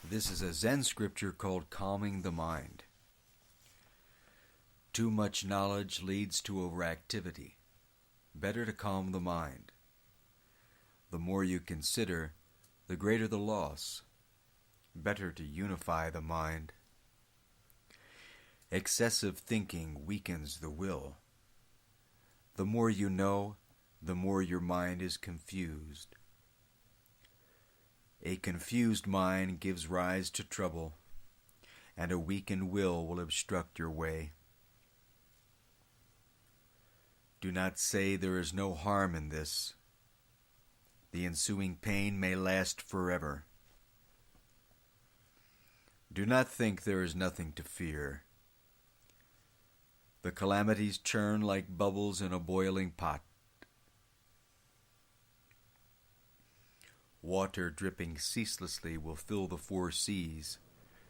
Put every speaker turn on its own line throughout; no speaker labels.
This is a Zen scripture called Calming the Mind. Too much knowledge leads to overactivity. Better to calm the mind. The more you consider, the greater the loss. Better to unify the mind. Excessive thinking weakens the will. The more you know, the more your mind is confused. A confused mind gives rise to trouble, and a weakened will obstruct your way. Do not say there is no harm in this. The ensuing pain may last forever. Do not think there is nothing to fear. The calamities churn like bubbles in a boiling pot. Water dripping ceaselessly will fill the four seas,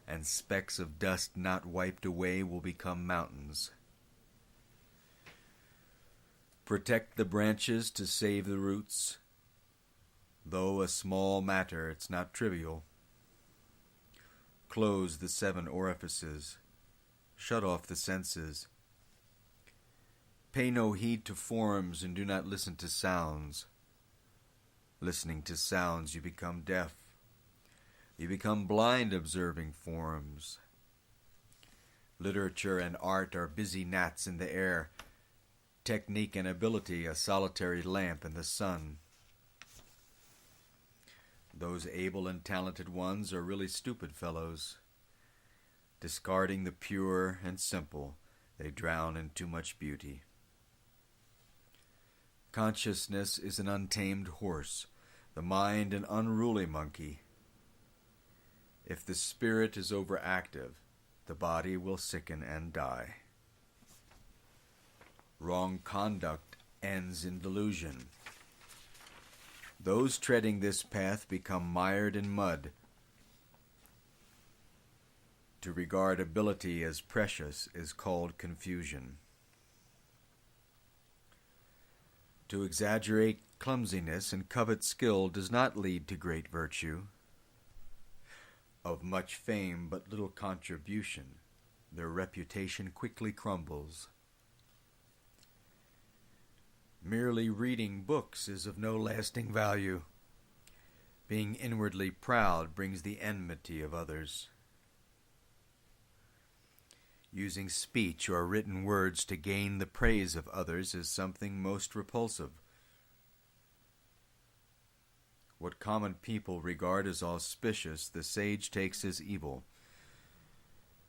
and specks of dust not wiped away will become mountains. Protect the branches to save the roots. Though a small matter, it's not trivial. Close the 7 orifices. Shut off the senses. Pay no heed to forms and do not listen to sounds. Listening to sounds, you become deaf. You become blind observing forms. Literature and art are busy gnats in the air. Technique and ability, a solitary lamp in the sun. Those able and talented ones are really stupid fellows. Discarding the pure and simple, they drown in too much beauty. Consciousness is an untamed horse, the mind an unruly monkey. If the spirit is overactive, the body will sicken and die. Wrong conduct ends in delusion. Those treading this path become mired in mud. To regard ability as precious is called confusion. To exaggerate clumsiness and covet skill does not lead to great virtue. Of much fame but little contribution, their reputation quickly crumbles. Merely reading books is of no lasting value. Being inwardly proud brings the enmity of others. Using speech or written words to gain the praise of others is something most repulsive. What common people regard as auspicious, the sage takes as evil.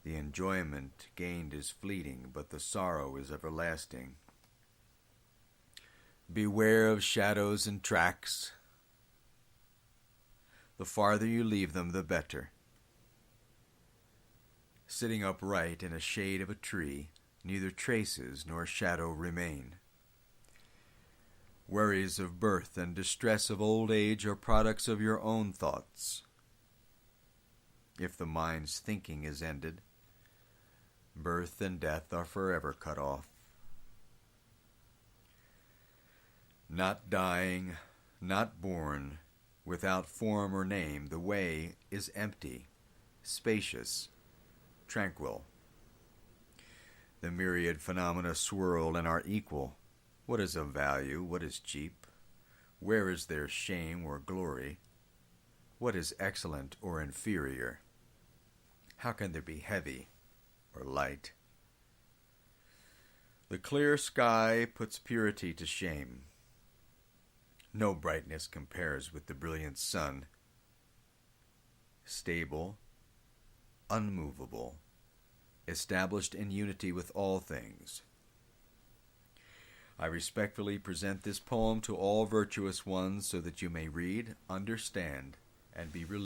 The enjoyment gained is fleeting, but the sorrow is everlasting. Beware of shadows and tracks. The farther you leave them, the better. Sitting upright in a shade of a tree, neither traces nor shadow remain. Worries of birth and distress of old age are products of your own thoughts. If the mind's thinking is ended, birth and death are forever cut off. Not dying, not born, without form or name, the way is empty, spacious, tranquil. The myriad phenomena swirl and are equal. What is of value? What is cheap? Where is there shame or glory? What is excellent or inferior? How can there be heavy or light? The clear sky puts purity to shame. No brightness compares with the brilliant sun. Stable, unmovable, established in unity with all things. I respectfully present this poem to all virtuous ones so that you may read, understand, and be relieved.